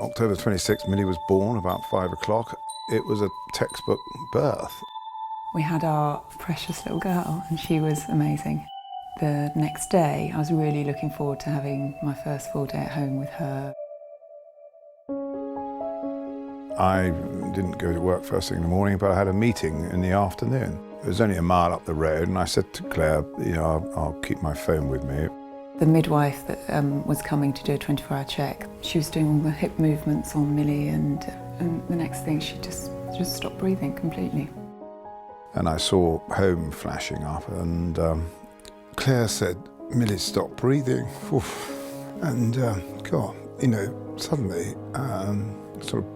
October 26th, Milli was born about 5 o'clock. It was a textbook birth. We had our precious little girl and she was amazing. The next day, I was really looking forward to having my first full day at home with her. I didn't go to work first thing in the morning, but I had a meeting in the afternoon. It was only a mile up the road, and I said to Claire, I'll keep my phone with me. The midwife that was coming to do a 24-hour check, she was doing all the hip movements on Milli, and the next thing she just stopped breathing completely. And I saw home flashing up, and Claire said, "Milli stopped breathing." Oof. And God, suddenly sort of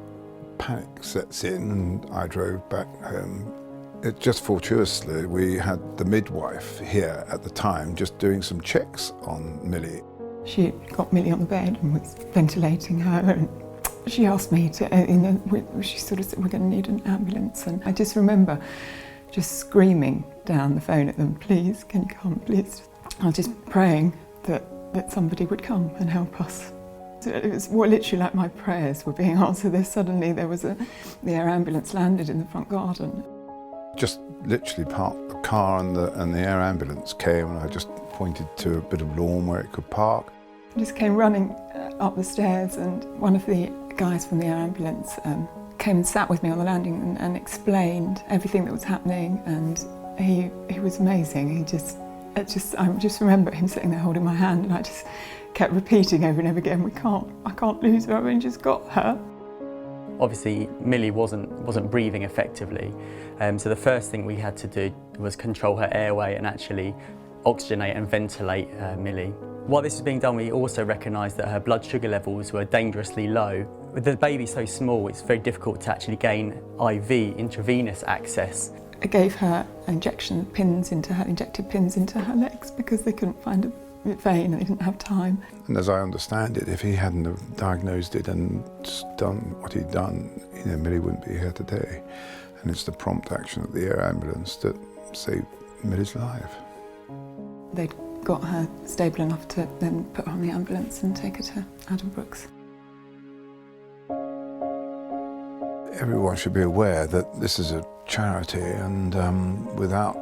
panic sets in, and I drove back home. It just fortuitously, we had the midwife here at the time just doing some checks on Milli. She got Milli on the bed and was ventilating her, and she asked me to, she sort of said, "We're going to need an ambulance." And I just remember just screaming down the phone at them, "Please, can you come, please?" I was just praying that somebody would come and help us. It was literally like my prayers were being answered. Suddenly there was the air ambulance landed in the front garden. Just literally parked the car and the air ambulance came, and I just pointed to a bit of lawn where it could park. I just came running up the stairs, and one of the guys from the air ambulance came and sat with me on the landing and explained everything that was happening, and he was amazing. I just remember him sitting there holding my hand, and I just kept repeating over and over again, I can't lose her, I've only just got her. Obviously, Milli wasn't breathing effectively, so the first thing we had to do was control her airway and actually oxygenate and ventilate Milli. While this was being done, we also recognised that her blood sugar levels were dangerously low. With the baby so small, it's very difficult to actually gain IV, intravenous access. I gave her injected pins into her legs because they couldn't find a vein and they didn't have time. And as I understand it, if he hadn't have diagnosed it and done what he'd done, Milli wouldn't be here today. And it's the prompt action of the air ambulance that saved Milli's life. They'd got her stable enough to then put her on the ambulance and take her to Adam Brooks. Everyone should be aware that this is a charity, and without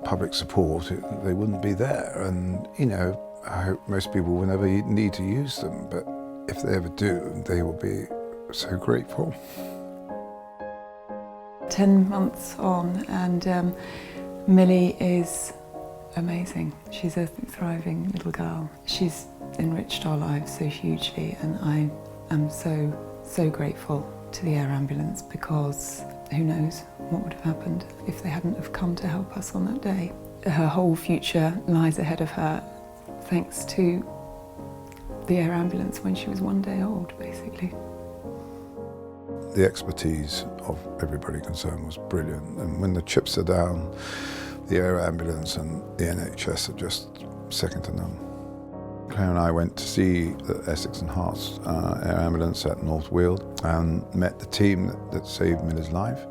public support, they wouldn't be there. And, I hope most people will never need to use them, but if they ever do, they will be so grateful. 10 months on, and Milli is amazing. She's a thriving little girl. She's enriched our lives so hugely, and I am so grateful to the air ambulance, because who knows what would have happened if they hadn't have come to help us on that day. Her whole future lies ahead of her, thanks to the air ambulance when she was 1 day old, basically. The expertise of everybody concerned was brilliant, and when the chips are down, the air ambulance and the NHS are just second to none. Claire and I went to see the Essex and Herts air ambulance at North Weald and met the team that saved Milli's life.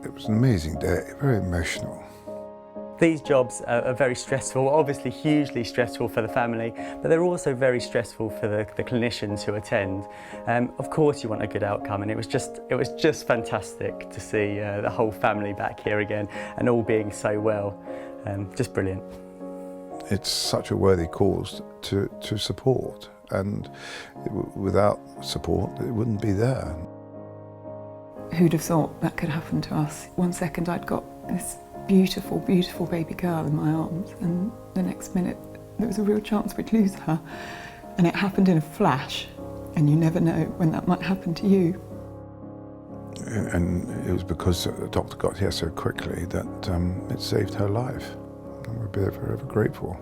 It was an amazing day, very emotional. These jobs are very stressful, obviously hugely stressful for the family, but they're also very stressful for the clinicians who attend. Of course you want a good outcome, and it was just fantastic to see the whole family back here again and all being so well. Just brilliant. It's such a worthy cause to support, and without support it wouldn't be there. Who'd have thought that could happen to us? 1 second I'd got this beautiful, beautiful baby girl in my arms, and the next minute there was a real chance we'd lose her. And it happened in a flash, and you never know when that might happen to you. And it was because the doctor got here so quickly that it saved her life, and we'll be forever grateful.